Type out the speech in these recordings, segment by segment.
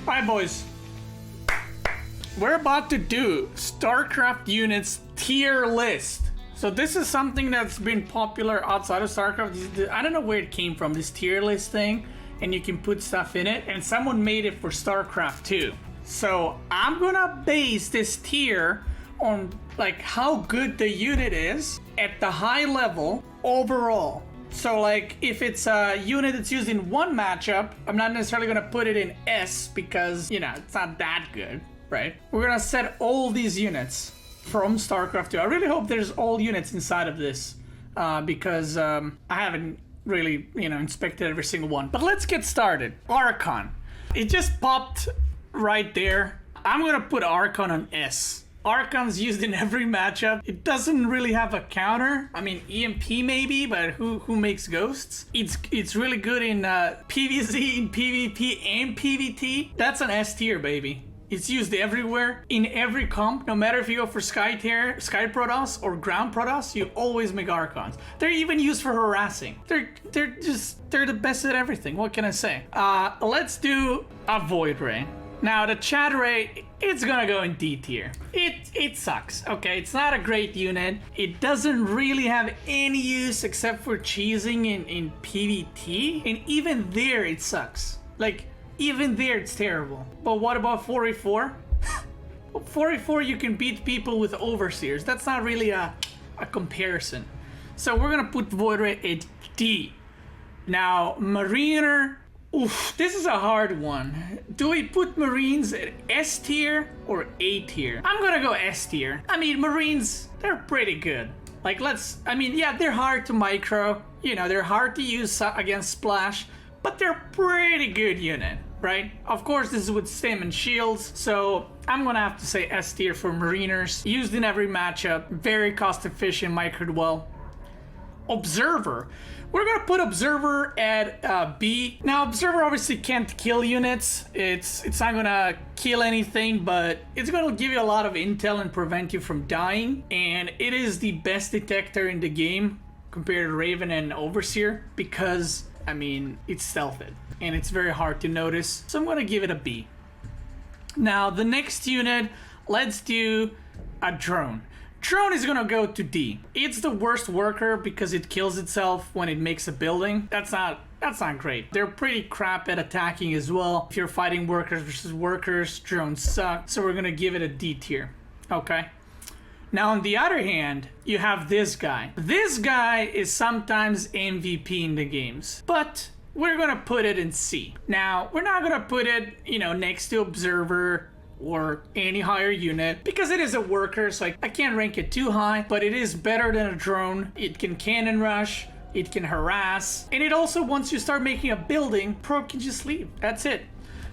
Alright, boys. We're about to do StarCraft units tier list. So this is something that's been popular outside of StarCraft. I don't know where it came from, this tier list thing. And you can put stuff in it. And someone made it for StarCraft II. So I'm gonna base this tier on like how good the unit is at the high level overall. So like if it's a unit that's used in one matchup, I'm not necessarily gonna put it in S because, you know, it's not that good, right? We're gonna set all these units from StarCraft II. I really hope there's all units inside of this because I haven't really, you know, inspected every single one. But let's get started. Archon. It just popped right there. I'm gonna put Archon on S. Archon's used in every matchup. It doesn't really have a counter. I mean, EMP maybe, but who makes ghosts? It's really good in PvZ, in PvP, and PvT. That's an S tier, baby. It's used everywhere, in every comp. No matter if you go for Sky Protoss or Ground Protoss, you always make Archons. They're even used for harassing. They're the best at everything. What can I say? Let's do a Void Ray. Now the Chat Ray, it's gonna go in D tier. It sucks, okay? It's not a great unit. It doesn't really have any use except for cheesing in PvT. And even there, it sucks. Like, even there, it's terrible. But what about 4v4? 4v4, you can beat people with Overseers. That's not really a comparison. So we're gonna put Void Ray at D. Now, Mariner. Oof, this is a hard one. Do we put Marines at S tier or A tier? I'm gonna go S tier. I mean, Marines, they're pretty good. Like, yeah, they're hard to micro. You know, they're hard to use against Splash, but they're pretty good unit, right? Of course, this is with Stim and Shields, so I'm gonna have to say S tier for Mariners. Used in every matchup, very cost efficient, microed well. Observer. We're gonna put Observer at B. Now, Observer obviously can't kill units. It's not gonna kill anything, but it's gonna give you a lot of intel and prevent you from dying. And it is the best detector in the game compared to Raven and Overseer because, I mean, it's stealthed and it's very hard to notice. So I'm gonna give it a B. Now, the next unit, let's do a Drone. Drone is gonna go to D. It's the worst worker because it kills itself when it makes a building. That's not great. They're pretty crap at attacking as well. If you're fighting workers versus workers, drones suck. So we're gonna give it a D tier. Okay. Now on the other hand, you have this guy. This guy is sometimes MVP in the games, but we're gonna put it in C. Now, we're not gonna put it, you know, next to Observer or any higher unit because it is a worker, so I can't rank it too high, but it is better than a drone. It can cannon rush, it can harass, and it also, once you start making a building, probe can just leave. That's it.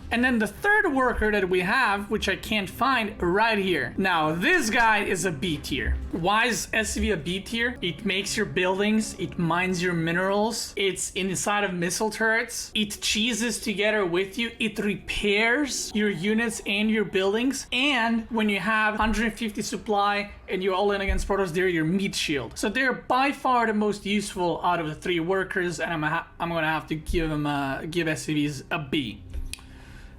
And then the third worker that we have, which I can't find, right here. Now, this guy is a B tier. Why is SCV a B tier? It makes your buildings, it mines your minerals, it's inside of missile turrets, it cheeses together with you, it repairs your units and your buildings, and when you have 150 supply and you're all in against Protoss, they're your meat shield. So they're by far the most useful out of the three workers, and I'm gonna have to give SCVs a B.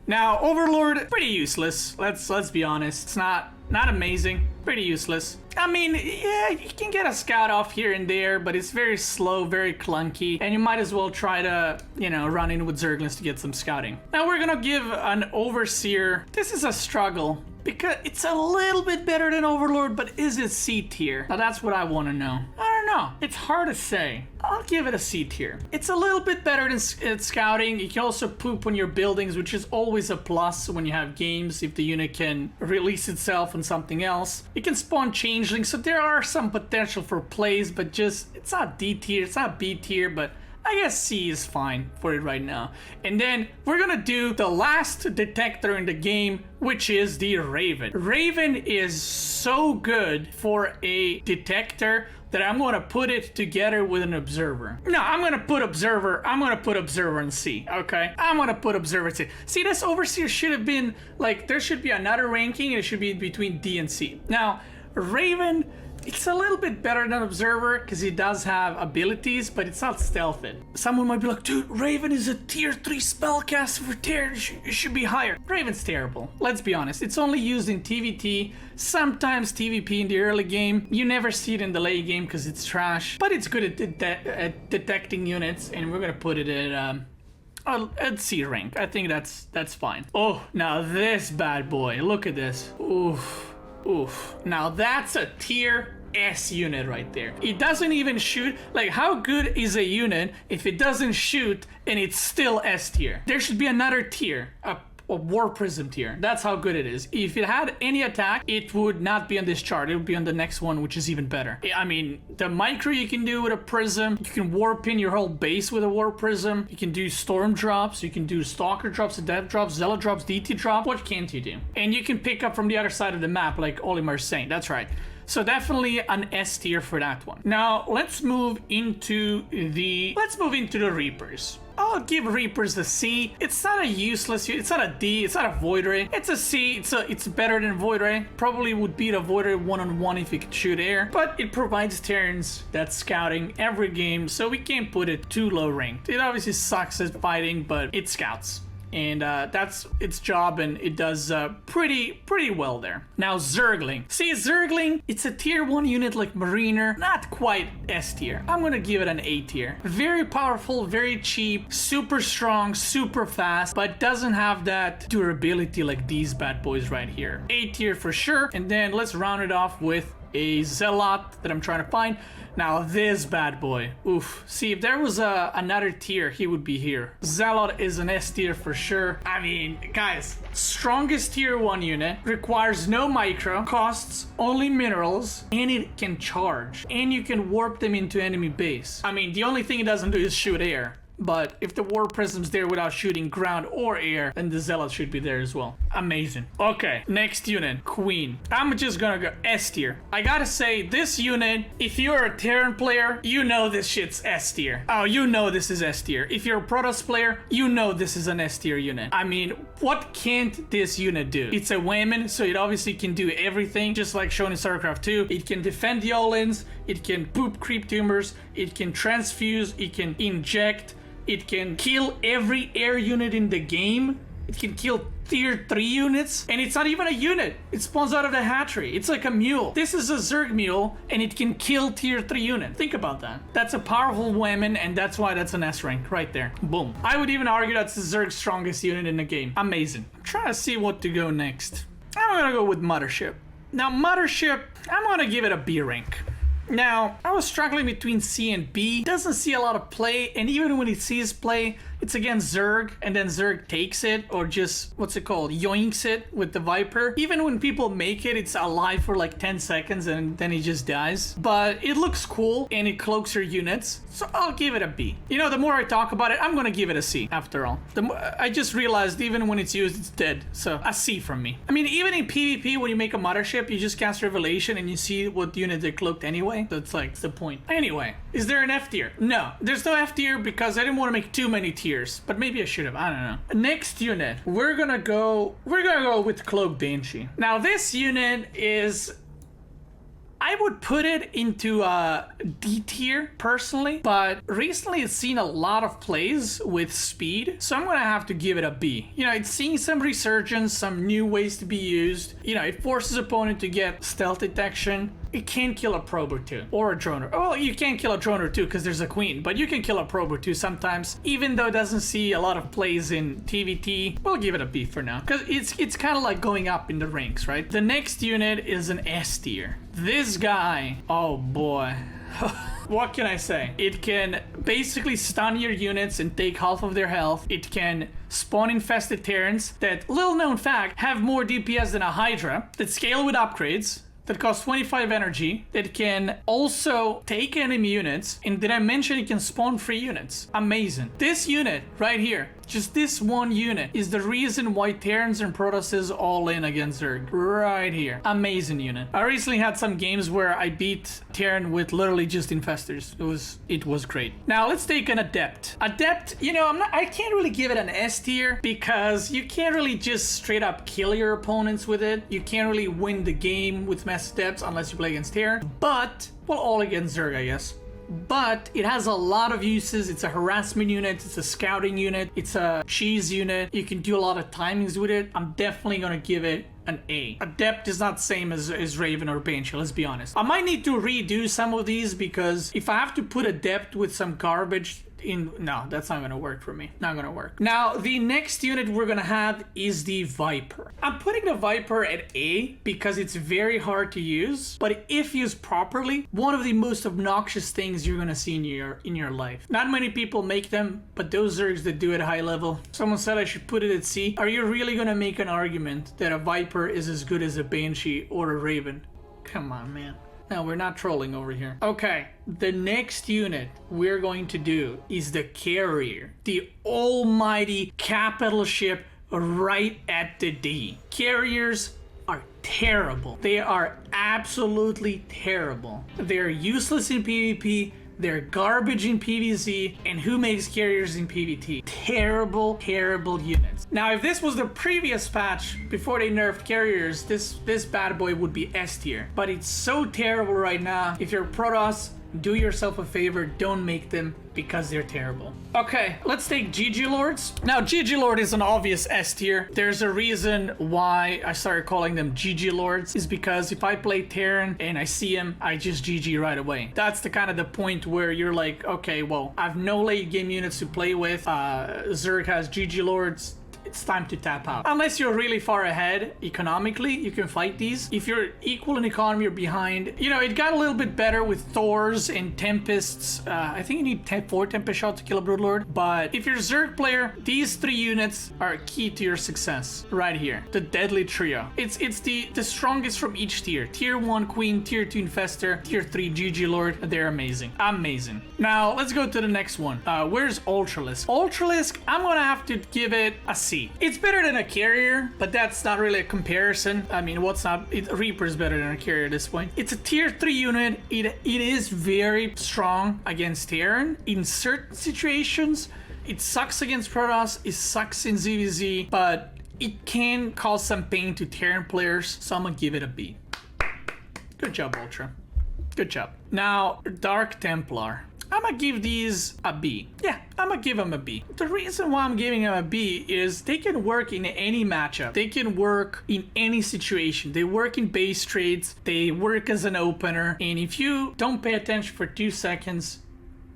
Now, Overlord, pretty useless. Let's be honest. It's not amazing. Pretty useless. I mean, yeah, you can get a scout off here and there, but it's very slow, very clunky, and you might as well try to, you know, run in with Zerglings to get some scouting. Now we're gonna give an Overseer. This is a struggle because it's a little bit better than Overlord, but is it C tier? Now that's what I want to know. I don't know. It's hard to say. I'll give it a C tier. It's a little bit better than scouting. You can also poop on your buildings, which is always a plus when you have games. If the unit can release itself on something else, it can spawn changelings. So there are some potential for plays, but just it's not D tier. It's not B tier, but I guess C is fine for it right now. And then we're gonna do the last detector in the game, which is the Raven. Raven is so good for a detector that I'm gonna put it together with an Observer. No, I'm gonna put Observer in C, okay? I'm gonna put Observer in C. See, this Overseer should have been, like, there should be another ranking, and it should be between D and C. Now, Raven It's a little bit better than Observer because he does have abilities, but it's not stealthy. Someone might be like, dude, Raven is a tier 3 spellcaster for Terran. It should be higher. Raven's terrible. Let's be honest. It's only used in TVT, sometimes TVP in the early game. You never see it in the late game because it's trash, but it's good at detecting units, and we're gonna put it at C rank. I think that's fine. Oh, now this bad boy. Look at this. Oof. Oof. Now that's a tier S unit right there. It doesn't even shoot. Like, how good is a unit if it doesn't shoot and it's still S tier? There should be another tier, a War Prism tier. That's how good it is. If it had any attack, it would not be on this chart. It would be on the next one, which is even better. I mean, the micro you can do with a prism. You can warp in your whole base with a War Prism. You can do storm drops. You can do stalker drops, adept drops, zealot drops, DT drop. What can't you do? And you can pick up from the other side of the map, like Olimar's saying. That's right. So definitely an S tier for that one. Now let's move into the Reapers. I'll give Reapers the C. It's not a useless, it's not a D, it's not a Void Ray. It's a C, it's better than Void Ray. Probably would beat a Void Ray one-on-one if it could shoot air, but it provides Terrans that scouting every game, so we can't put it too low ranked. It obviously sucks at fighting, but it scouts. And that's its job, and it does pretty well there. Now Zergling. See, Zergling, it's a tier 1 unit like Mariner, not quite S tier. I'm gonna give it an A tier. Very powerful, very cheap, super strong, super fast, but doesn't have that durability like these bad boys right here. A tier for sure. And then let's round it off with a Zealot that I'm trying to find. Now this bad boy, oof. See, if there was another tier, he would be here. Zealot is an S tier for sure. I mean, guys, strongest tier 1 unit, requires no micro, costs only minerals, and it can charge. And you can warp them into enemy base. I mean, the only thing it doesn't do is shoot air. But if the War Prism's there without shooting ground or air, then the Zealot should be there as well. Amazing. Okay, next unit, Queen. I'm just gonna go S tier. I gotta say, this unit, if you're a Terran player, you know this shit's S tier. Oh, you know this is S tier. If you're a Protoss player, you know this is an S tier unit. I mean, what can't this unit do? It's a Wayman, so it obviously can do everything, just like shown in StarCraft II. It can defend the all-ins, it can poop creep tumors, it can transfuse, it can inject, it can kill every air unit in the game. It can kill tier 3 units, and it's not even a unit. It spawns out of the hatchery. It's like a mule. This is a Zerg mule, and it can kill tier 3 unit. Think about that. That's a powerful woman, and that's why that's an S rank right there. Boom. I would even argue that's the Zerg's strongest unit in the game. Amazing. I'm trying to see what to go next. I'm gonna go with Mothership. Now, Mothership, I'm gonna give it a B rank. Now, I was struggling between C and B. Doesn't see a lot of play, and even when it sees play, it's against Zerg, and then Zerg takes it, or just, what's it called, yoinks it with the Viper. Even when people make it, it's alive for like 10 seconds, and then it just dies. But it looks cool, and it cloaks your units, so I'll give it a B. You know, the more I talk about it, I'm gonna give it a C, after all. I just realized even when it's used, it's dead, so a C from me. I mean, even in PvP, when you make a Mothership, you just cast Revelation, and you see what unit they cloaked anyway. So it's like, it's the point. Anyway, is there an F tier? No, there's no F tier because I didn't want to make too many tiers, but maybe I should have. I don't know. Next unit, we're gonna go with Cloak Banshee. Now this unit is, I would put it into a D tier personally, but recently it's seen a lot of plays with speed, so I'm gonna have to give it a B. You know, it's seeing some resurgence, some new ways to be used. You know, it forces opponent to get stealth detection. It can kill a probe or two, or a drone or, well, you can't kill a drone or two because there's a queen, but you can kill a probe or two sometimes, even though it doesn't see a lot of plays in TVT. We'll give it a B for now, because it's kind of like going up in the ranks, right? The next unit is an S tier. This guy, oh boy. What can I say? It can basically stun your units and take half of their health. It can spawn infested Terrans that, little known fact, have more DPS than a Hydra, that scale with upgrades, that costs 25 energy, that can also take enemy units, and did I mention it can spawn free units? Amazing. This unit right here Just this one unit is the reason why Terrans and Protoss is all in against Zerg. Right here. Amazing unit. I recently had some games where I beat Terran with literally just infestors. It was great. Now let's take an Adept. Adept, you know, I can't really give it an S tier because you can't really just straight up kill your opponents with it. You can't really win the game with Mass Adepts unless you play against Terran. But, well, all against Zerg, I guess. But it has a lot of uses. It's a harassment unit, it's a scouting unit, it's a cheese unit. You can do a lot of timings with it. I'm definitely gonna give it an A. Adept is not the same as Raven or Banshee, let's be honest. I might need to redo some of these because if I have to put Adept with some garbage in, no, that's not gonna work for me. Not gonna work. Now, the next unit we're gonna have is the Viper. I'm putting the Viper at A because it's very hard to use, but if used properly, one of the most obnoxious things you're gonna see in your life. Not many people make them, but those Zergs that do it high level. Someone said I should put it at C. Are you really gonna make an argument that a Viper is as good as a Banshee or a Raven? Come on, man. No, we're not trolling over here. Okay, the next unit we're going to do is the Carrier. The almighty capital ship right at the D. Carriers are terrible. They are absolutely terrible. They're useless in PvP. They're garbage in PvZ, and who makes carriers in PvT? Terrible, terrible units. Now, if this was the previous patch before they nerfed carriers, this bad boy would be S tier. But it's so terrible right now. If you're Protoss, do yourself a favor, don't make them because they're terrible. Okay, let's take GG Lords. Now, GG Lord is an obvious S tier. There's a reason why I started calling them GG Lords, is because if I play Terran and I see him, I just GG right away. That's the kind of the point where you're like, okay, well, I have no late game units to play with. Zerg has GG Lords. It's time to tap out. Unless you're really far ahead economically, you can fight these. If you're equal in economy or behind, you know, it got a little bit better with Thors and Tempests. I think you need 4 Tempest shots to kill a Broodlord. But if you're a Zerg player, these 3 units are key to your success. Right here, the Deadly Trio. It's the strongest from each tier. Tier 1 Queen, Tier 2 Infestor, Tier 3 GG Lord. They're amazing. Amazing. Now, let's go to the next one. Where's Ultralisk? Ultralisk, I'm gonna have to give it a C. It's better than a carrier, but that's not really a comparison. I mean, Reaper's better than a carrier at this point. It's a tier 3 unit. It is very strong against Terran. In certain situations, it sucks against Protoss, it sucks in ZVZ, but it can cause some pain to Terran players, so I'm gonna give it a B. Good job, Ultra. Good job. Now, Dark Templar. I'm gonna give these a B. Yeah, I'm gonna give them a B. The reason why I'm giving them a B is they can work in any matchup. They can work in any situation. They work in base trades. They work as an opener. And if you don't pay attention for 2 seconds,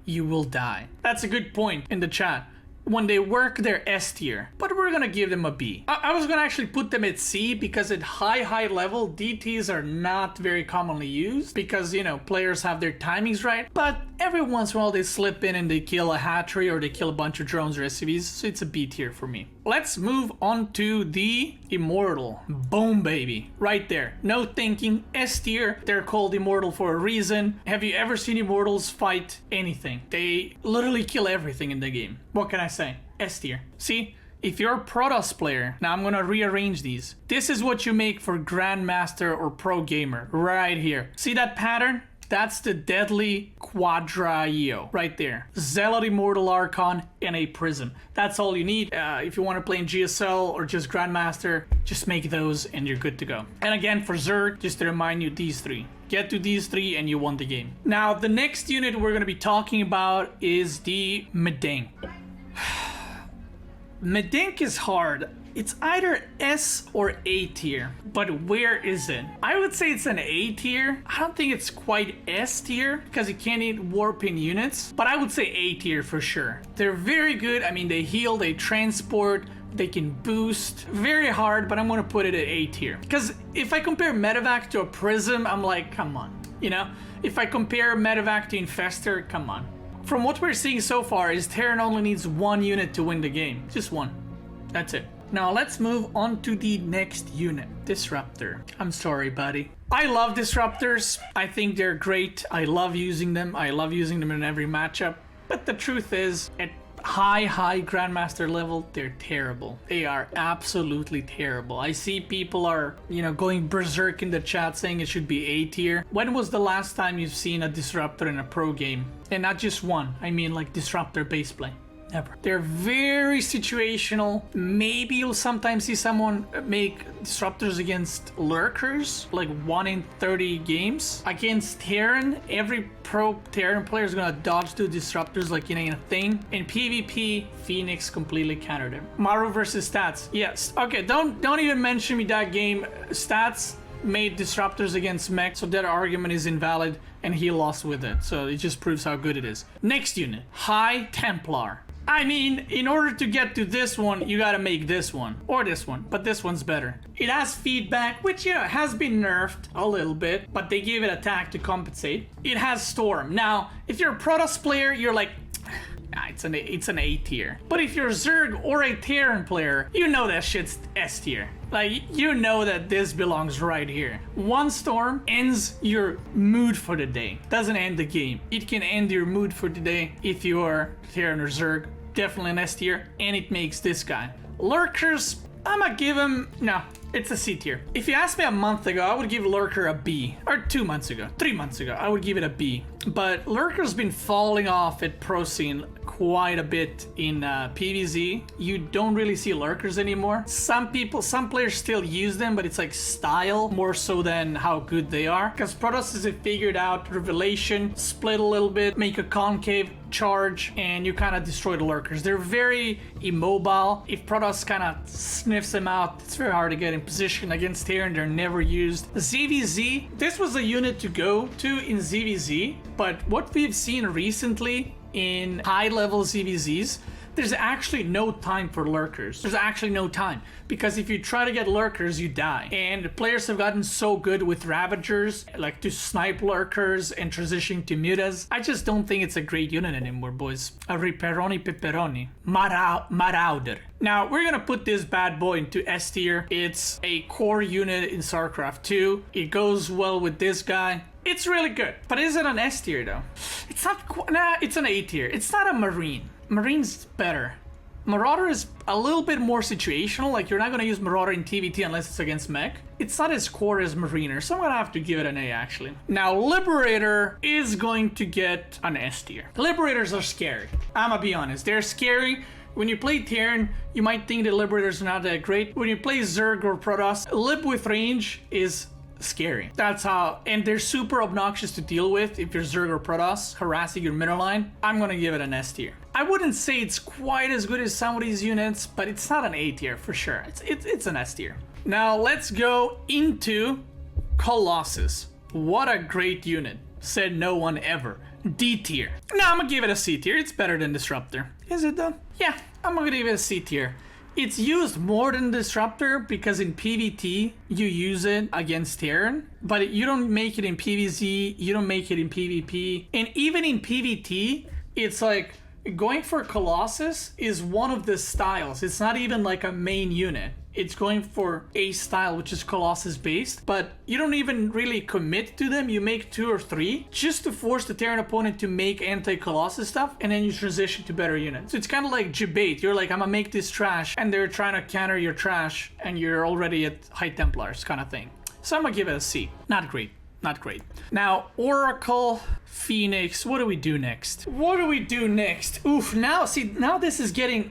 you will die. That's a good point in the chat. When they work, they're S tier, but we're gonna give them a B. I was gonna actually put them at C because at high level, DTs are not very commonly used because, you know, players have their timings right, but every once in a while they slip in and they kill a hatchery or they kill a bunch of drones or SCVs, so it's a B tier for me. Let's move on to the Immortal. Boom, baby. Right there. No thinking. S tier. They're called Immortal for a reason. Have you ever seen Immortals fight anything? They literally kill everything in the game. What can I say? S tier. See? If you're a Protoss player, now I'm gonna rearrange these. This is what you make for Grandmaster or Pro Gamer. Right here. See that pattern? That's the Deadly Quadra-Io right there. Zealot, Immortal Archon, and a Prism. That's all you need. If you want to play in GSL or just Grandmaster, just make those and you're good to go. And again, for Zerg, just to remind you, these 3. Get to these 3 and you won the game. Now, the next unit we're going to be talking about is the Medink. Medink is hard. It's either S or A tier, but where is it? I would say it's an A tier. I don't think it's quite S tier because it can't eat warping units, but I would say A tier for sure. They're very good. I mean, they heal, they transport, they can boost. Very hard, but I'm gonna put it at A tier. Because if I compare Medivac to a Prism, I'm like, come on. You know? If I compare Medivac to Infestor, come on. From what we're seeing so far is Terran only needs 1 unit to win the game. Just 1. That's it. Now let's move on to the next unit, Disruptor. I'm sorry, buddy. I love Disruptors. I think they're great. I love using them. I love using them in every matchup. But the truth is, high Grandmaster level, they're terrible. They are absolutely terrible. I see people are, going berserk in the chat saying it should be A tier. When was the last time you've seen a disruptor in a pro game? And not just one, I mean like disruptor base play. Never. They're very situational. Maybe you'll sometimes see someone make disruptors against Lurkers, like 1 in 30 games. Against Terran, every pro Terran player is gonna dodge the disruptors like it ain't a thing. In PvP, Phoenix completely countered him. Maru versus Stats. Yes. Okay, don't even mention me that game. Stats made disruptors against mech, so that argument is invalid, and he lost with it. So it just proves how good it is. Next unit, High Templar. I mean, in order to get to this one, you gotta make this one. Or this one, but this one's better. It has feedback, which, has been nerfed a little bit, but they gave it attack to compensate. It has Storm. Now, if you're a Protoss player, you're like, it's an A tier. But if you're a Zerg or a Terran player, you know that shit's S tier. Like, you know that this belongs right here. One storm ends your mood for the day. Doesn't end the game. It can end your mood for the day if you are Terran or Zerg. Definitely an S tier. And it makes this guy. Lurkers, I'ma give him... No, it's a C tier. If you asked me a month ago, I would give Lurker a B. Or 2 months ago, 3 months ago, I would give it a B. But Lurker's been falling off at pro scene quite a bit in PvZ. You don't really see Lurkers anymore. Some players still use them, but it's like style more so than how good they are. Because Protoss has figured out Revelation, split a little bit, make a concave, charge, and you kind of destroy the Lurkers. They're very immobile. If Protoss kind of sniffs them out, it's very hard to get in position. Against Terran, they're never used. ZVZ, this was a unit to go to in ZVZ, but what we've seen recently in high-level ZVZs, there's actually no time for Lurkers. There's actually no time. Because if you try to get Lurkers, you die. And the players have gotten so good with Ravagers, like to snipe Lurkers and transitioning to Mutas. I just don't think it's a great unit anymore, boys. A Riperoni Pepperoni. Marauder. Now, we're gonna put this bad boy into S tier. It's a core unit in StarCraft II. It goes well with this guy. It's really good. But is it an S tier, though? It's not... Nah, it's an A tier. It's not a Marine. Marine's better. Marauder is a little bit more situational, like you're not going to use Marauder in TVT unless it's against mech. It's not as core as Mariner, so I'm going to have to give it an A actually. Now, Liberator is going to get an S tier. Liberators are scary. I'm going to be honest, they're scary. When you play Terran, you might think the Liberators are not that great. When you play Zerg or Protoss, Lib with range is scary. That's how, and they're super obnoxious to deal with if you're Zerg or Protoss, harassing your middle line. I'm gonna give it an S tier. I wouldn't say it's quite as good as some of these units, but it's not an A tier for sure. It's an S tier. Now let's go into Colossus. What a great unit. Said no one ever. D tier. Now I'm gonna give it a C tier. It's better than Disruptor. Is it though? Yeah, I'm gonna give it a C tier. It's used more than Disruptor because in PvT you use it against Terran, but you don't make it in PvZ, you don't make it in PvP. And even in PvT, it's like going for Colossus is one of the styles. It's not even like a main unit. It's going for a style, which is Colossus based, but you don't even really commit to them. You make 2 or 3 just to force the Terran opponent to make anti-Colossus stuff, and then you transition to better units. So it's kind of like debate. You're like, I'm gonna make this trash, and they're trying to counter your trash, and you're already at High Templars kind of thing. So I'm gonna give it a C. Not great. Not great. Now, Oracle, Phoenix, what do we do next? What do we do next? Oof, now this is getting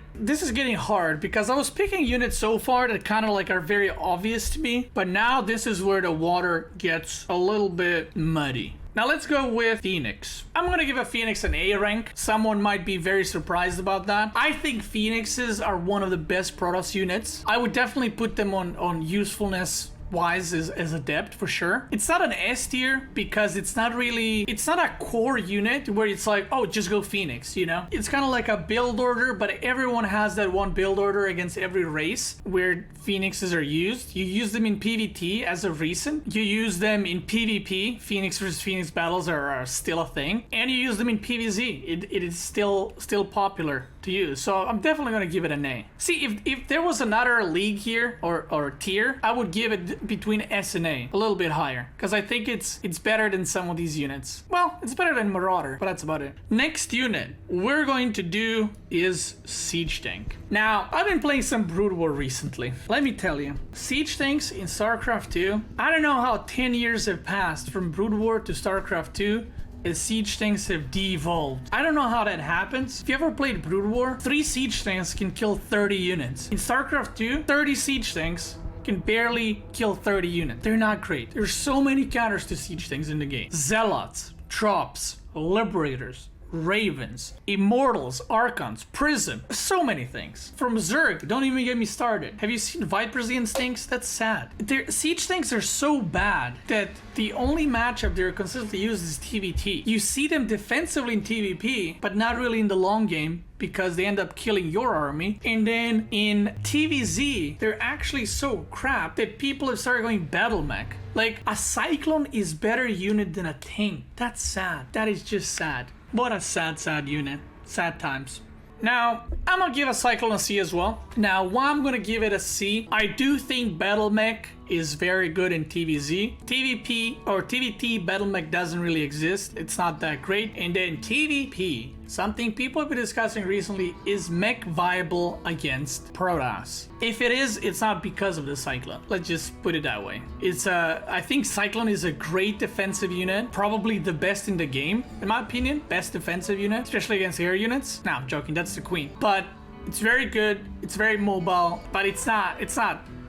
hard because I was picking units so far that kind of like are very obvious to me, but now this is where the water gets a little bit muddy. Now let's go with Phoenix. I'm gonna give a Phoenix an A rank. Someone might be very surprised about that. I think Phoenixes are one of the best Protoss units. I would definitely put them on usefulness wise as adept for sure. It's not an S tier because it's not a core unit where it's like, oh, just go Phoenix, you know? It's kind of like a build order, but everyone has that one build order against every race where Phoenixes are used. You use them in PvT as of recent. You use them in PvP. Phoenix versus Phoenix battles are still a thing. And you use them in PvZ. It is still popular to use. So I'm definitely gonna give it an A. See, if there was another league here or tier, I would give it between S and A, a little bit higher, because I think it's better than some of these units. Well, it's better than Marauder, but that's about it. Next unit we're going to do is Siege Tank. Now, I've been playing some Brood War recently. Let me tell you, Siege Tanks in StarCraft II, I don't know how 10 years have passed from Brood War to StarCraft II, as Siege Tanks have devolved. I don't know how that happens. If you ever played Brood War, 3 Siege Tanks can kill 30 units. In StarCraft II, 30 Siege Tanks can barely kill 30 units. They're not great. There's so many counters to Siege Tanks in the game. Zealots, Drops, Liberators, Ravens, Immortals, Archons, Prism, so many things. From Zerg, don't even get me started. Have you seen Viper's Instincts? That's sad. Siege tanks are so bad that the only matchup they're consistently used is TVT. You see them defensively in TVP, but not really in the long game, because they end up killing your army. And then in TVZ, they're actually so crap that people have started going battle mech. Like, a Cyclone is better unit than a tank. That's sad. That is just sad. What a sad unit. Sad times. Now, I'm gonna give a Cyclone a C as well. Now, why I'm gonna give it a C, I do think Battle Mech is very good in TVZ. TVP or TVT Battle Mech doesn't really exist. It's not that great. And then TVP, something people have been discussing recently, is mech viable against Protoss? If it is, it's not because of the Cyclone. Let's just put it that way. I think Cyclone is a great defensive unit, probably the best in the game, in my opinion. Best defensive unit, especially against air units. No, I'm joking, that's the Queen. But it's very good, it's very mobile, but it's not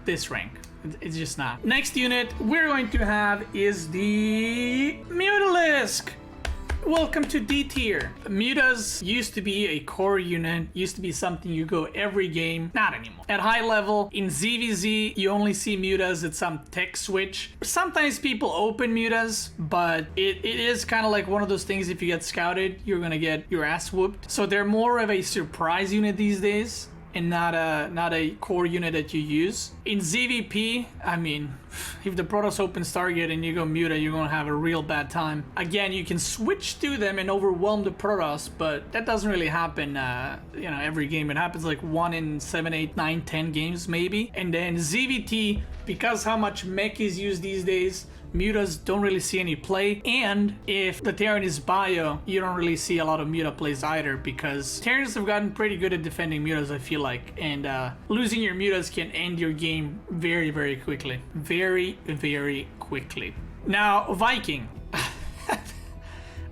this rank. It's just not. Next unit we're going to have is the Mutalisk. Welcome to D tier. Mutas used to be a core unit, used to be something you go every game, not anymore. At high level, in ZVZ, you only see mutas at some tech switch. Sometimes people open mutas, but it is kind of like one of those things, if you get scouted, you're gonna get your ass whooped. So they're more of a surprise unit these days, and not a core unit that you use. In ZVP, I mean, if the Protoss opens target and you go Muta, you're gonna have a real bad time. Again, you can switch to them and overwhelm the Protoss, but that doesn't really happen, every game. It happens like 1 in 7, 8, 9, 10 games maybe. And then ZVT, because how much mech is used these days, mutas don't really see any play, and if the Terran is bio, you don't really see a lot of muta plays either, because Terrans have gotten pretty good at defending mutas, I feel like, and losing your mutas can end your game very, very quickly. Very, very quickly. Now, Viking.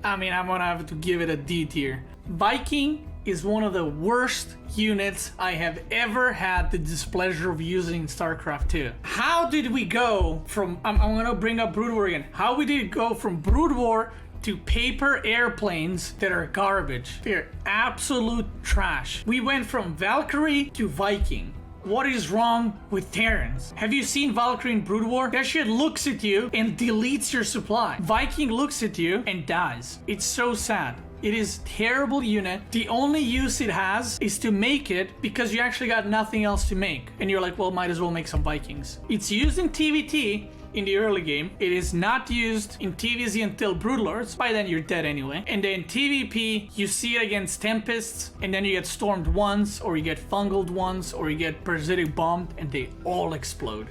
I mean, I'm gonna have to give it a D tier. Viking is one of the worst units I have ever had the displeasure of using in StarCraft II. How did we go from, I'm gonna bring up Brood War again. How we did go from Brood War to paper airplanes that are garbage? They're absolute trash. We went from Valkyrie to Viking. What is wrong with Terrans? Have you seen Valkyrie in Brood War? That shit looks at you and deletes your supply. Viking looks at you and dies. It's so sad. It is terrible unit. The only use it has is to make it because you actually got nothing else to make. And you're like, well, might as well make some Vikings. It's used in TVT in the early game. It is not used in TVZ until Broodlords. By then you're dead anyway. And then TVP, you see it against Tempests, and then you get stormed once, or you get fungled once, or you get parasitic bombed, and they all explode.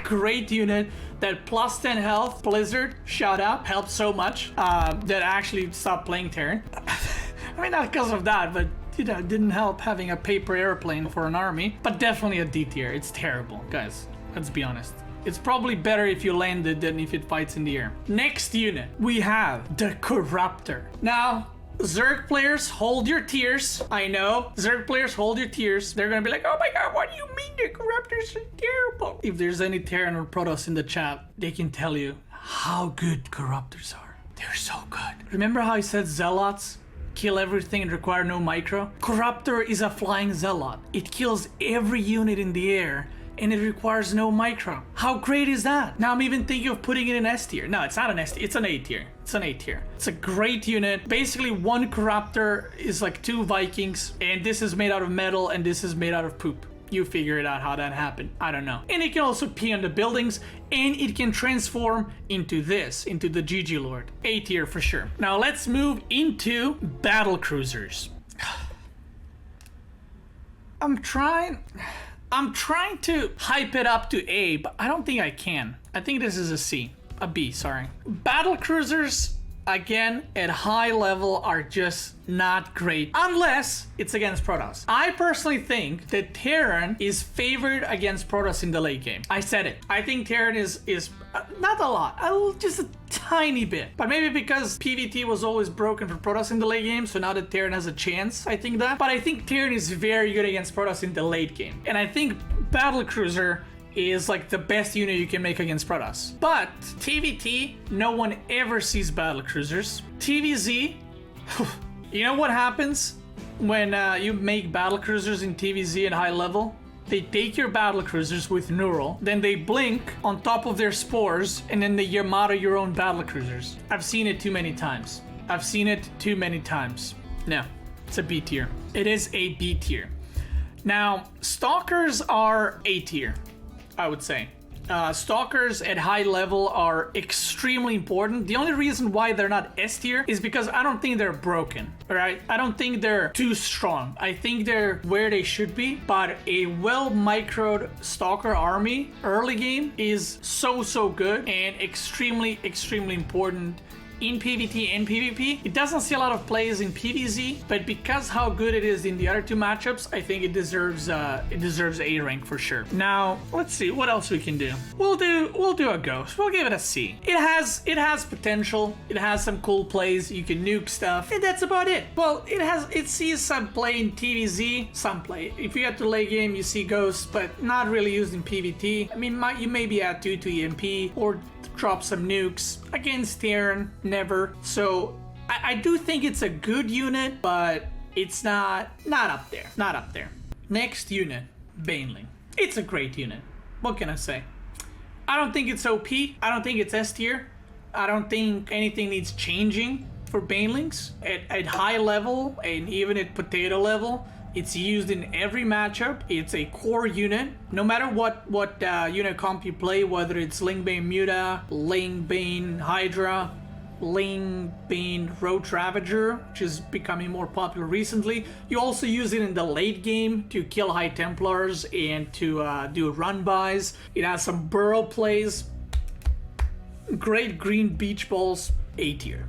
Great unit. That plus 10 health Blizzard, shout out, helped so much that I actually stopped playing Terran. I mean, not because of that, but it didn't help having a paper airplane for an army. But definitely a D tier. It's terrible, guys. Let's be honest. It's probably better if you land it than if it fights in the air. Next unit, we have the Corruptor. Now, Zerg players, hold your tears. I know, Zerg players, hold your tears. They're gonna be like, oh my god, what do you mean the Corruptors are terrible? If there's any Terran or Protoss in the chat, they can tell you how good Corruptors are. They're so good. Remember how I said Zealots kill everything and require no micro? Corruptor is a flying Zealot. It kills every unit in the air, and it requires no micro. How great is that? Now I'm even thinking of putting it in S tier. No, it's not an S tier, it's an A tier. It's an A tier. It's a great unit. Basically, one Corruptor is like 2 Vikings, and this is made out of metal, and this is made out of poop. You figure it out how that happened. I don't know. And it can also pee on the buildings, and it can transform into this, into the GG Lord. A tier for sure. Now let's move into Battlecruisers. I'm trying to hype it up to A, but I don't think I can. I think this is a C. A B, sorry. Battlecruisers, again, at high level are just not great unless it's against Protoss. I personally think that Terran is favored against Protoss in the late game. I said it. I think Terran is not a lot, just a tiny bit. But maybe because PvT was always broken for Protoss in the late game, so now that Terran has a chance, I think that. But I think Terran is very good against Protoss in the late game. And I think Battlecruiser is like the best unit you can make against Protoss. But TVT, no one ever sees Battlecruisers. TVZ, you know what happens when you make Battlecruisers in TVZ at high level? They take your Battlecruisers with Neural, then they blink on top of their spores, and then they Yamato your own Battlecruisers. I've seen it too many times. No, it's a B tier. It is a B tier. Now, Stalkers are A tier, I would say. Stalkers at high level are extremely important. The only reason why they're not S tier is because I don't think they're broken, right? I don't think they're too strong. I think they're where they should be, but a well-microed Stalker army early game is so good and extremely important in PvT and PvP. It doesn't see a lot of plays in PvZ, but because how good it is in the other two matchups, I think it deserves A rank for sure. Now, let's see what else we can do. We'll do a Ghost. We'll give it a C. It has potential. It has some cool plays. You can nuke stuff, and that's about it. Well, it sees some play in TvZ, some play. If you get to late game, you see Ghost, but not really used in PvT. I mean, you maybe add 2 to EMP or drop some nukes. Against Terran, never. So I do think it's a good unit, but it's not up there. Next unit, Baneling. It's a great unit. What can I say? I don't think it's OP. I don't think it's S tier. I don't think anything needs changing for Banelings. At high level and even at potato level, it's used in every matchup. It's a core unit. No matter what unit comp you play, whether it's Lingbane Muta, Lingbane Hydra, Lingbane Roach Ravager, which is becoming more popular recently. You also use it in the late game to kill high Templars and to do run-bys. It has some burrow plays. Great green beach balls. A tier.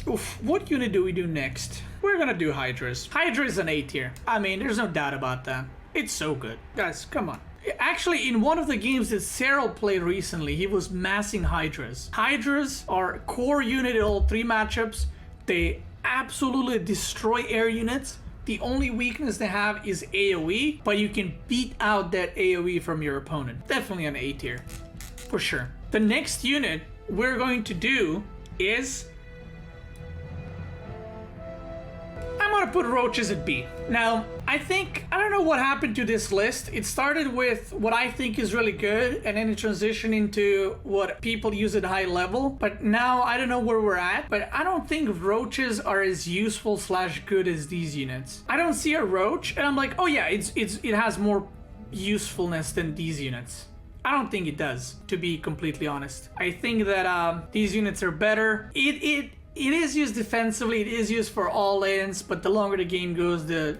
Oof, what unit do we do next? We're gonna do Hydras. Hydra is an A tier. I mean, there's no doubt about that. It's so good. Guys, come on. Actually, in one of the games that Cyril played recently, he was massing Hydras. Hydras are a core unit in all 3 matchups. They absolutely destroy air units. The only weakness they have is AoE, but you can beat out that AoE from your opponent. Definitely an A tier, for sure. The next unit we're going to do is... I'm gonna put Roaches at B. Now, I don't know what happened to this list. It started with what I think is really good, and then it transitioned into what people use at high level. But now, I don't know where we're at, but I don't think Roaches are as useful / good as these units. I don't see a Roach, and I'm like, oh yeah, it has more usefulness than these units. I don't think it does, to be completely honest. I think that these units are better. It is used defensively, it is used for all ends, but the longer the game goes, the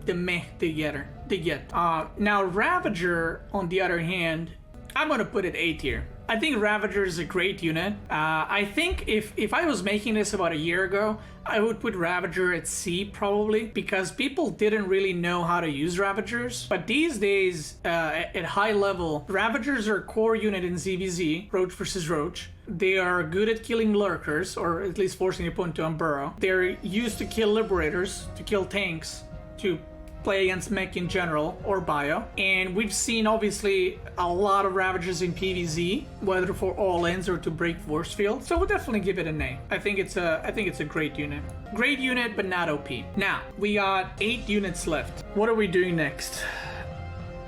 meh they get. Now Ravager, on the other hand, I'm gonna put it A tier. I think Ravager is a great unit. I think if I was making this about a year ago, I would put Ravager at C probably, because people didn't really know how to use Ravagers. But these days, at high level, Ravagers are a core unit in ZVZ, Roach versus Roach. They are good at killing Lurkers, or at least forcing the opponent to unburrow. They're used to kill liberators, to kill tanks, to play against mech in general, or bio. And we've seen obviously a lot of Ravagers in PvZ, whether for all ends or to break force field. So we'll definitely give it an A. I think it's a great unit. Great unit, but not OP. Now, we got 8 units left. What are we doing next?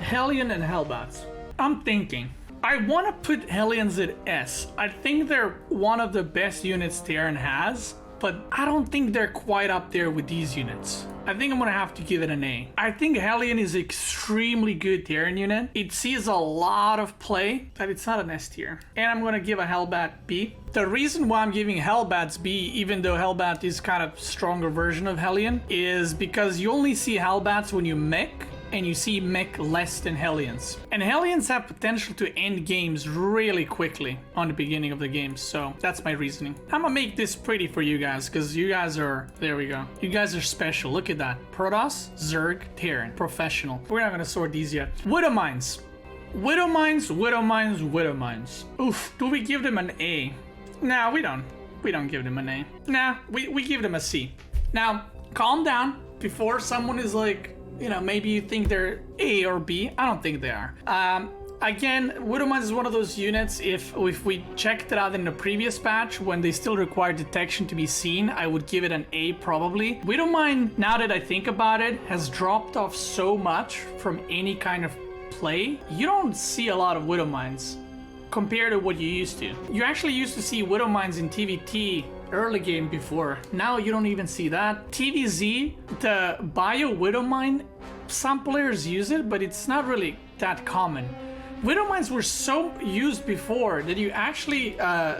Hellion and Hellbats. I'm thinking, I want to put Hellions at S. I think they're one of the best units Terran has, but I don't think they're quite up there with these units. I think I'm gonna have to give it an A. I think Hellion is extremely good Terran unit. It sees a lot of play, but it's not an S tier. And I'm gonna give a Hellbat B. The reason why I'm giving Hellbats B, even though Hellbat is kind of stronger version of Hellion, is because you only see Hellbats when you mech, and you see mech less than Hellions. And Hellions have potential to end games really quickly on the beginning of the game, so that's my reasoning. I'm gonna make this pretty for you guys, because you guys are, there we go. You guys are special, look at that. Protoss, Zerg, Terran, professional. We're not gonna sort these yet. Widow Mines. Widow Mines, Widow Mines, Widow Mines. Oof, do we give them an A? Nah, we don't. We don't give them an A. Nah, we give them a C. Now, calm down before someone is like, you know, maybe you think they're A or B. I don't think they are. Again, Widow Mines is one of those units, if we checked it out in the previous patch, when they still require detection to be seen, I would give it an A probably. Widow Mine, now that I think about it, has dropped off so much from any kind of play. You don't see a lot of Widow Mines compared to what you used to. You actually used to see Widow Mines in TVT early game before. Now you don't even see that. TVZ, the bio Widow Mine, some players use it, but it's not really that common. Widow Mines were so used before that you actually,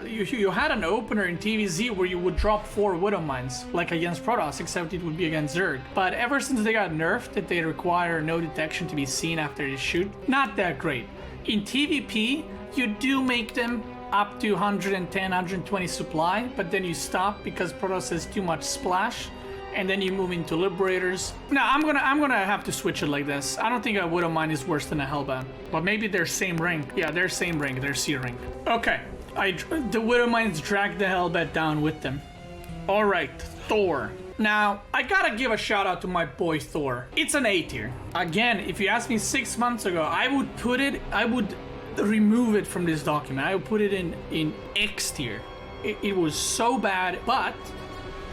you had an opener in TVZ where you would drop 4 Widow Mines, like against Protoss, except it would be against Zerg. But ever since they got nerfed, that they require no detection to be seen after you shoot, not that great. In TVP, you do make them up to 110, 120 supply, but then you stop because Protoss has too much splash, and then you move into liberators. Now I'm gonna have to switch it like this. I don't think a Widow Mine is worse than a Hellbat, but maybe they're same rank. Yeah, they're same rank. They're C rank. Okay, the Widow Mines dragged the Hellbat down with them. All right, Thor. Now, I gotta give a shout out to my boy Thor. It's an A tier. Again, if you asked me 6 months ago, I would remove it from this document. I would put it in X tier. It was so bad, but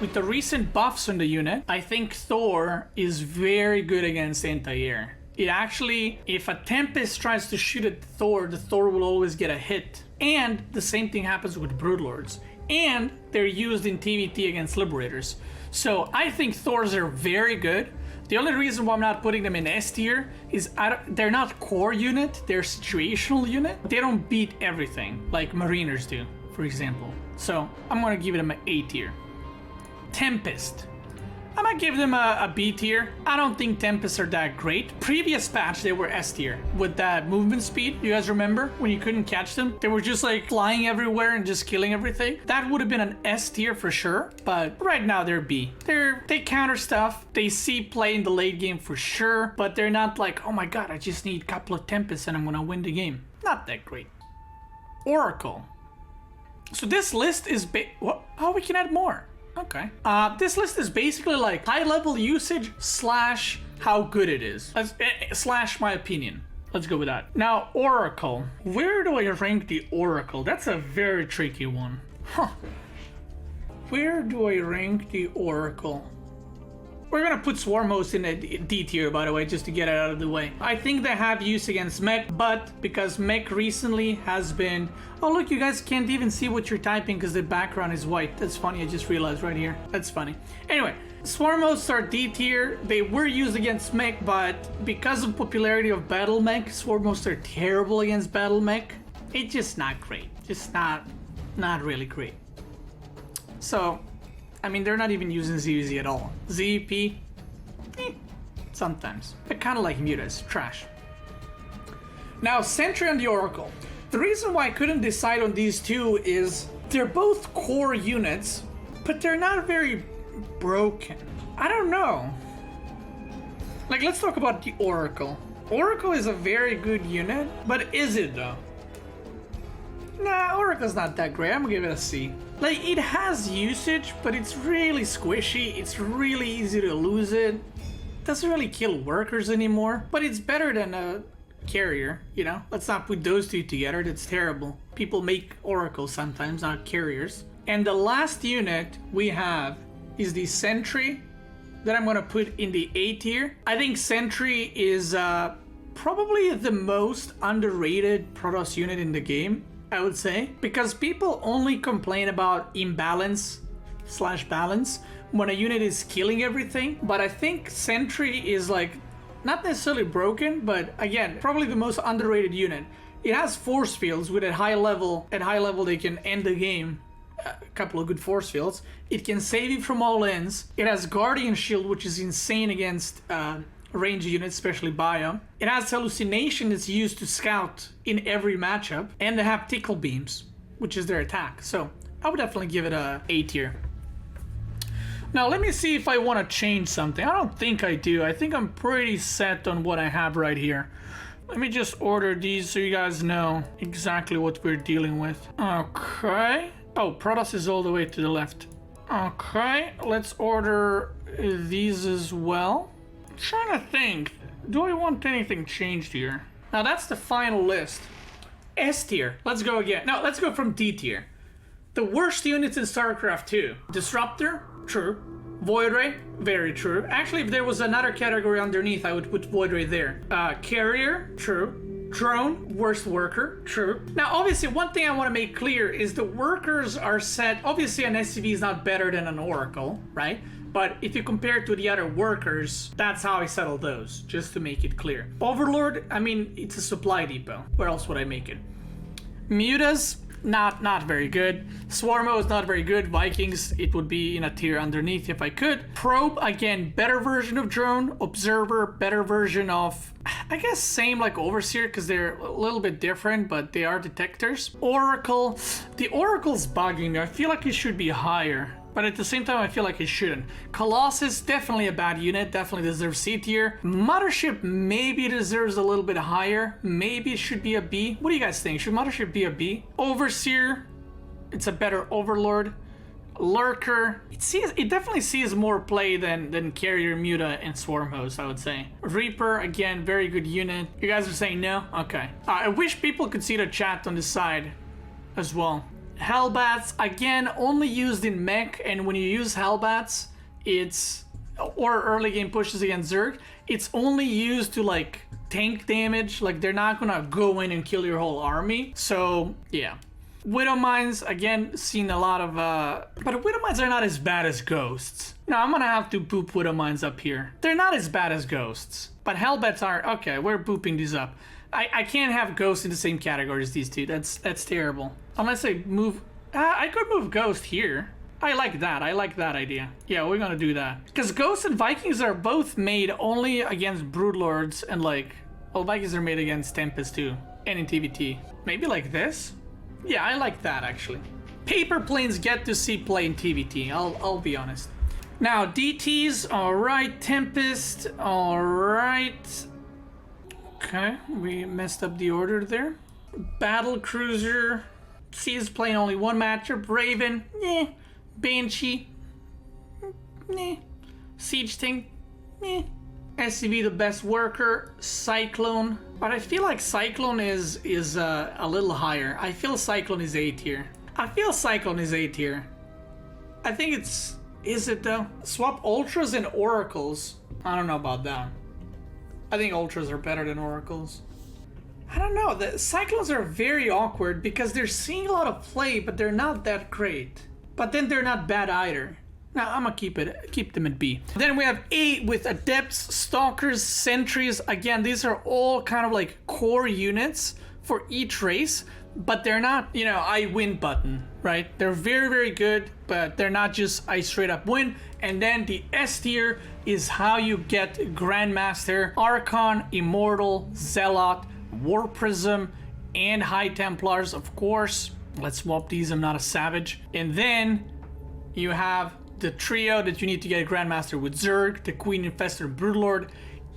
with the recent buffs on the unit, I think Thor is very good against anti-air. It actually, if a Tempest tries to shoot at the Thor will always get a hit. And the same thing happens with Broodlords. And they're used in TVT against Liberators. So I think Thors are very good. The only reason why I'm not putting them in S tier is they're not core unit, they're situational unit. They don't beat everything like Mariners do, for example. So I'm gonna give them an A tier. Tempest. I'm gonna give them a B tier. I don't think Tempests are that great. Previous patch, they were S tier with that movement speed. You guys remember when you couldn't catch them? They were just like flying everywhere and just killing everything. That would have been an S tier for sure, but right now they're B. They counter stuff. They see play in the late game for sure, but they're not like, oh my god, I just need a couple of Tempests and I'm gonna win the game. Not that great. Oracle. So this list is oh, we can add more. Okay. This list is basically like high level usage slash how good it is. Slash my opinion. Let's go with that. Now, Oracle. Where do I rank the Oracle? That's a very tricky one. Huh. Where do I rank the Oracle? We're gonna put Swarm Host in a D tier, by the way, just to get it out of the way. I think they have use against mech, but because mech recently has been... Oh look, you guys can't even see what you're typing because the background is white. That's funny, I just realized right here. That's funny. Anyway, Swarm Hosts are D tier. They were used against mech, but because of popularity of battle mech, Swarm Hosts are terrible against battle mech. It's just not great. Just not really great. So... I mean, they're not even using ZVZ at all. ZP, sometimes. But kind of like Mutas, trash. Now, Sentry and the Oracle. The reason why I couldn't decide on these two is they're both core units, but they're not very broken. I don't know. Like, let's talk about the Oracle. Oracle is a very good unit, but is it though? Nah, Oracle's not that great. I'm gonna give it a C. Like, it has usage, but it's really squishy. It's really easy to lose it. Doesn't really kill workers anymore, but it's better than a carrier, you know? Let's not put those two together. That's terrible. People make Oracles sometimes, not carriers. And the last unit we have is the Sentry that I'm gonna put in the A tier. I think Sentry is probably the most underrated Protoss unit in the game, I would say, because people only complain about imbalance balance when a unit is killing everything. But I think Sentry is like not necessarily broken, but again, probably the most underrated unit. It has force fields with at high level they can end the game. A couple of good force fields. It can save you from all ends. It has Guardian Shield, which is insane against range units, especially Bio. It has Hallucination that's used to scout in every matchup. And they have Tickle Beams, which is their attack. So I would definitely give it a A tier. Now let me see if I want to change something. I don't think I do. I think I'm pretty set on what I have right here. Let me just order these so you guys know exactly what we're dealing with. Okay. Oh, Protoss is all the way to the left. Okay, let's order these as well. I'm trying to think. Do I want anything changed here? Now that's the final list. S tier. Let's go again. No, let's go from D tier. The worst units in StarCraft II. Disruptor, true. Void Ray, very true. Actually, if there was another category underneath, I would put Void Ray there. Carrier, true. Drone, worst worker, true. Now, obviously, one thing I want to make clear is the workers are set. Obviously, an SCV is not better than an Oracle, right? But if you compare it to the other workers, that's how I settle those, just to make it clear. Overlord, I mean, it's a supply depot. Where else would I make it? Mutas, not very good. Swarmo is not very good. Vikings, it would be in a tier underneath if I could. Probe, again, better version of drone. Observer, better version of, I guess same like Overseer, because they're a little bit different, but they are detectors. Oracle, the Oracle's bugging me. I feel like it should be higher, but at the same time I feel like it shouldn't. Colossus, definitely a bad unit, definitely deserves C tier. Mothership maybe deserves a little bit higher. Maybe it should be a B. What do you guys think? Should Mothership be a B? Overseer, it's a better Overlord. Lurker, it definitely sees more play than Carrier, Muta, and Swarm Host, I would say. Reaper, again, very good unit. You guys are saying no? Okay. I wish people could see the chat on this side as well. Hellbats, again, only used in mech, and when you use Hellbats, or early game pushes against Zerg, it's only used to like tank damage. Like they're not gonna go in and kill your whole army. So yeah. Widow Mines, again, seen a lot of, but Widow Mines are not as bad as Ghosts. No, I'm gonna have to boop Widow Mines up here. They're not as bad as Ghosts, but Hellbats are. Okay, we're booping these up. I can't have Ghosts in the same category as these two. That's terrible. Unless I move, I could move Ghost here. I like that. I like that idea. Yeah, we're gonna do that. Because Ghosts and Vikings are both made only against Broodlords and like, well, Vikings are made against Tempest too, and in TVT. Maybe like this? Yeah, I like that actually. Paper planes get to see play in TVT. I'll be honest. Now DTs, all right. Tempest, all right. Okay, we messed up the order there. Battlecruiser, sees playing only one matchup. Raven, eh. Banshee, eh. Siege Tank, eh. SCV the best worker. Cyclone, but I feel like Cyclone is a little higher. I feel Cyclone is A tier. I think it's, is it though? Swap Ultras and Oracles. I don't know about that. I think Ultras are better than Oracles. I don't know, the Cyclones are very awkward because they're seeing a lot of play, but they're not that great. But then they're not bad either. Now I'm gonna keep them at B. Then we have A with Adepts, Stalkers, Sentries. Again, these are all kind of like core units for each race, but they're not, you know, I win button, right? They're very, very good, but they're not just I straight up win. And then the S tier is how you get Grandmaster, Archon, Immortal, Zealot, War Prism, and High Templars, of course. Let's swap these, I'm not a savage. And then you have the trio that you need to get a Grandmaster with Zerg, the Queen Infestor Broodlord,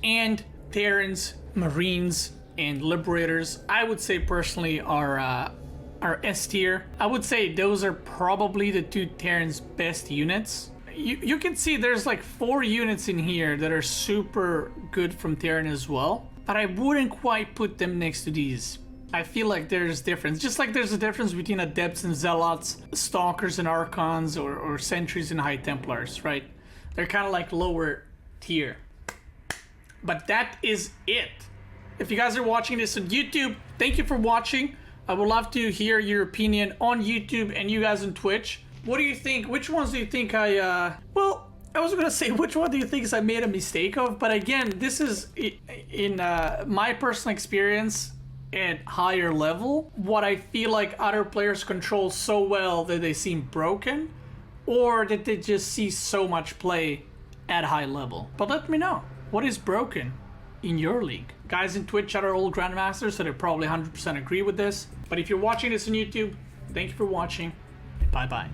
and Terrans, Marines, and Liberators. I would say personally are S tier. I would say those are probably the two Terrans' best units. You can see there's like 4 units in here that are super good from Terran as well, but I wouldn't quite put them next to these. I feel like there's difference. Just like there's a difference between Adepts and Zealots, Stalkers and Archons, or Sentries and High Templars, right? They're kind of like lower tier. But that is it. If you guys are watching this on YouTube, thank you for watching. I would love to hear your opinion on YouTube and you guys on Twitch. What do you think? Which ones do you think well, I was gonna say which one do you think I made a mistake of, but again, this is in my personal experience at higher level, what I feel like other players control so well that they seem broken, or that they just see so much play at high level. But let me know, what is broken in your league? Guys in Twitch are all Grandmasters, so they probably 100% agree with this. But if you're watching this on YouTube, thank you for watching, and bye-bye.